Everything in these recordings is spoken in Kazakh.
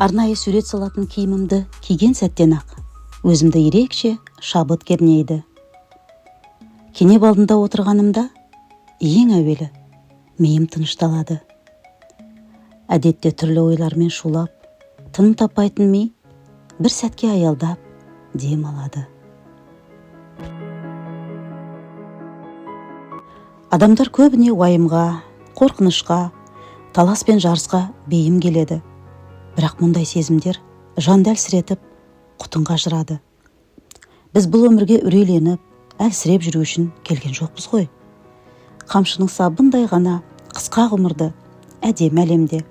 Арнайы сурет салатын киімімді киген сәттен ақ өзімді ерекше шабыт кернейді. Кенеп алдында отырғанымда ең әуелі миым тынышталады. Әдетте түрлі ойлармен шулап, тыным таппайтын ми бір сәтке аялдап дем алады. Адамдар көбіне уайымға, қорқынышқа, талас пен жарысқа бейім келеді. Бірақ мұндай сезімдер жанды әлсіретіп, құтынға жырады. Біз бұл өмірге үрейленіп, әлсіреп жүру үшін келген жоқпыз ғой. Қамшының сабындай ғана қысқа ғұмырды әдемі әлемде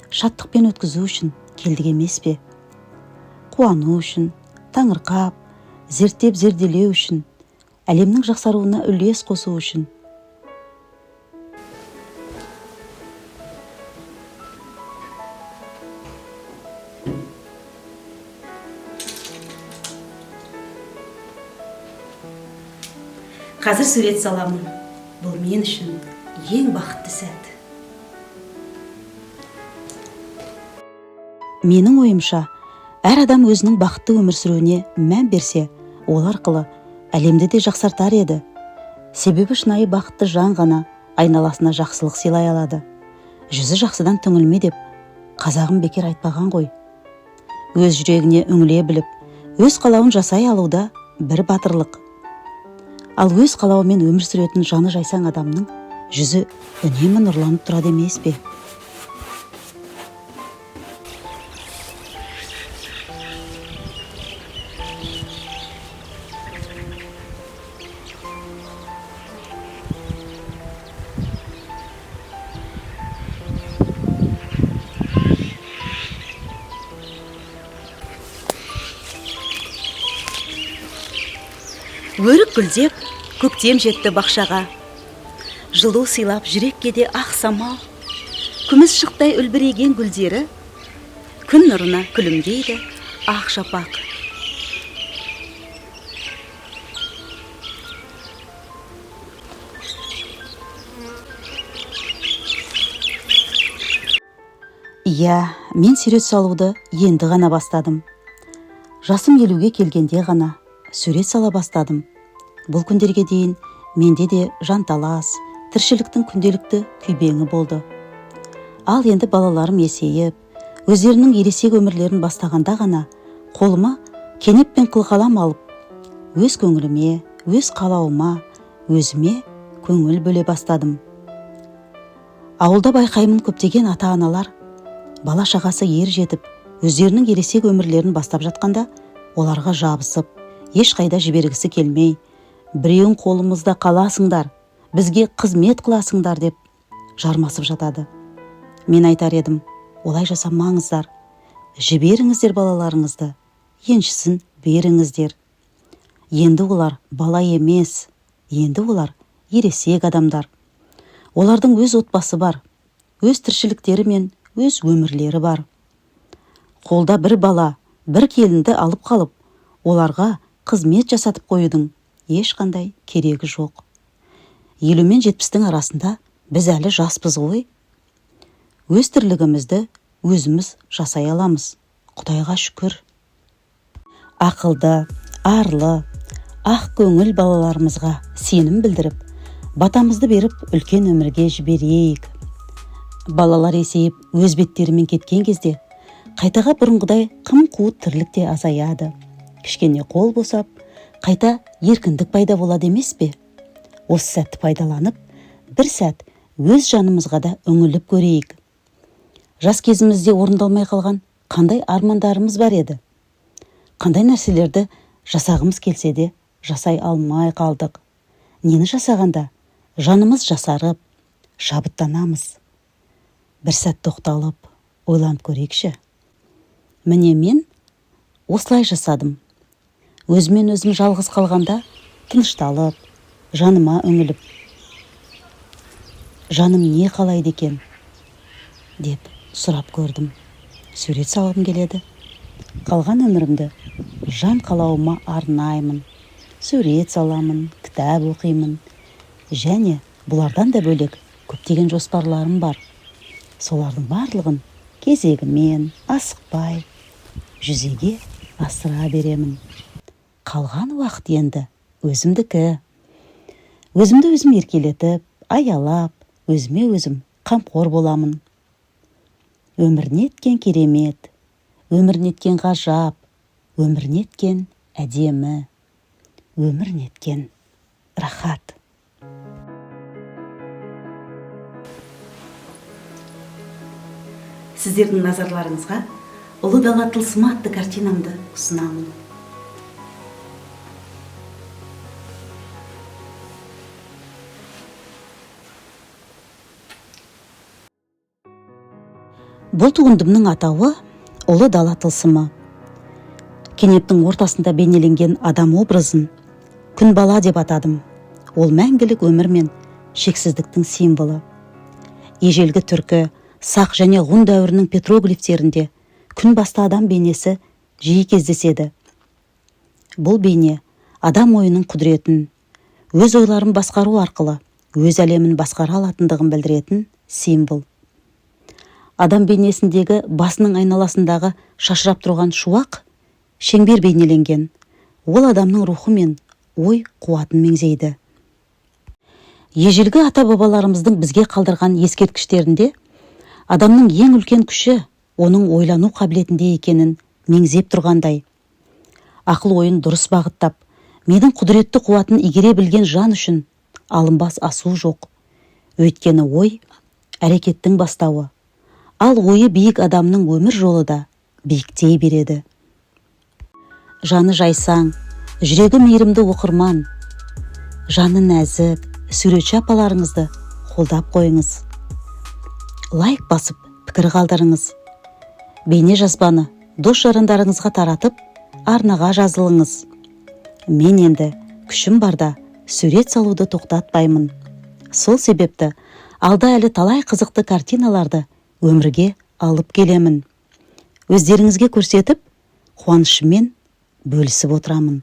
шаттықпен өткізу үшін келдік емес пе? Қуану үшін, таңырқап, зерттеп зерделеу үшін, әлемнің жақсаруына үлес қосу үшін. Қазір сурет саламын. Бұл мен үшін ең бақытты сәт. Менің ойымша, әр адам өзінің бақытты өмір сүруіне мән берсе, ол арқылы әлемді де жақсартар еді. Себебі шынайы бақытты жан ғана айналасына жақсылық сыйлай алады. Жүзі жақсыдан түңілме деп қазағым бекер айтпаған ғой. Өз жүрегіне үңіле біліп, өз қалауын жасай алуда бір батырлық. Ал өз қалауымен өмір сүретін жаны жайсаң адамның жүзі үнемі нұрланып тұрады емес пе? Өрік гүлдеп, көктем жетті бақшаға. Жылу сыйлап жүрекке де ақ самал. Күміс шықтай үлбіреген гүлдері, күн нұрына күлімдейді ақ шапақ. Иә, мен сурет салуды енді ғана бастадым. Жасым 50-ге келгенде ғана сурет сала бастадым. Бұл күндерге дейін менде де жанталас, тіршіліктің күнделікті күйбеңі болды. Ал енді балаларым есейіп, өздерінің ересек өмірлерін бастағанда ғана қолыма кенеп пен қылқалам алып, өз көңіліме, өз қалауыма, өзіме көңіл бөле бастадым. Ауылда байқаймын көптеген ата-аналар бала шағасы ер жетіп, өздерінің ересек өмірлерін бастап жатқанда, оларға жабысып, ешқайда жібергісі келмей, біреуің қолымызда қаласыңдар, бізге қызмет қыласыңдар деп жармасып жатады. Мен айтар едім, олай жасамаңыздар, жіберіңіздер балаларыңызды, еншісін беріңіздер. Енді олар бала емес, енді олар ересек адамдар. Олардың өз отбасы бар, өз тіршіліктері мен өз өмірлері бар. Қолда бір бала, бір келінді алып қалып, оларға қызмет жасатып қоюдың ешқандай керегі жоқ. 50 мен 70-тің арасында біз әлі жаспыз ғой. Өз тірлігімізді өзіміз жасай аламыз. Құдайға шүкір. Ақылды, арлы, ақ көңіл балаларымызға сенім білдіріп, батамызды беріп үлкен өмірге жіберейік. Балалар есейіп өз беттерімен кеткен кезде қайтаға бұрынғыдай қым-қуыт тірлікте азаяды. Кішкене қол босап, қайта еркіндік пайда болады емес пе? Осы сәтті пайдаланып, бір сәт өз жанымызға да үңіліп көрейік. Жас кезімізде орындалмай қалған қандай армандарымыз бар еді? Қандай нәрселерді жасағымыз келсе де жасай алмай қалдық? Нені жасағанда жанымыз жасарып, шабыттанамыз? Бір сәт тоқталып, ойланып көрейікші. Міне мен осылай жасадым. Өзімен өзім жалғыз қалғанда тынышталып, жаныма үңіліп, жаным не қалайды екен деп сұрап көрдім. Сурет салғым келеді. Қалған өмірімді жан қалауыма арнаймын. Сурет саламын, кітап оқимын. Және бұлардан да бөлек көптеген жоспарларым бар. Солардың барлығын кезегімен асықпай жүзеге асыра беремін. Қалған уақыт енді өзімдікі. Өзімді өзім еркелетіп, аялап, өзіме өзім қамқор боламын. Өмір неткен керемет, өмір неткен ғажап, өмір неткен әдемі, өмір неткен рахат. Сіздердің назарларыңызға «Ұлы дала тылсымы» атты картинамды ұсынамын. Бұл туындымның атауы «Ұлы дала тылсымы». Кенептің ортасында бейнеленген адам образын күн бала деп атадым. Ол мәңгілік өмір мен шексіздіктің символы. Ежелгі түркі, сақ және ғұн дәуірінің петроглифтерінде күн басты адам бейнесі жиі кездеседі. Бұл бейне адам ойының құдіретін, өз ойларын басқару арқылы өз әлемін басқара алатындығын білдіретін символ. Адам бейнесіндегі басының айналасындағы шашырап тұрған шуақ шеңбер бейнеленген. Ол адамның рухы мен ой қуатын меңзейді. Ежелгі ата-бабаларымыздың бізге қалдырған ескерткіштерінде адамның ең үлкен күші оның ойлану қабілетінде екенін меңзеп тұрғандай. Ақыл ойын дұрыс бағыттап, менің құдіретті қуатын игере білген жан үшін алынбас асу жоқ. Өйткені ой әрекеттің бастауы, ал ойы биік адамның өмір жолы да биіктей береді. Жаны жайсаң, жүрегі мейірімді оқырман, жаны нәзік, суретші апаларыңызды қолдап қойыңыз. Лайк басып, пікір қалдырыңыз. Бейне жазбаны дос жарандарыңызға таратып, арнаға жазылыңыз. Мен енді күшім барда сурет салуды тоқтатпаймын. Сол себепті алда әлі талай қызықты картиналарды өмірге алып келемін. Өздеріңізге көрсетіп, қуанышыммен бөлісіп отырамын.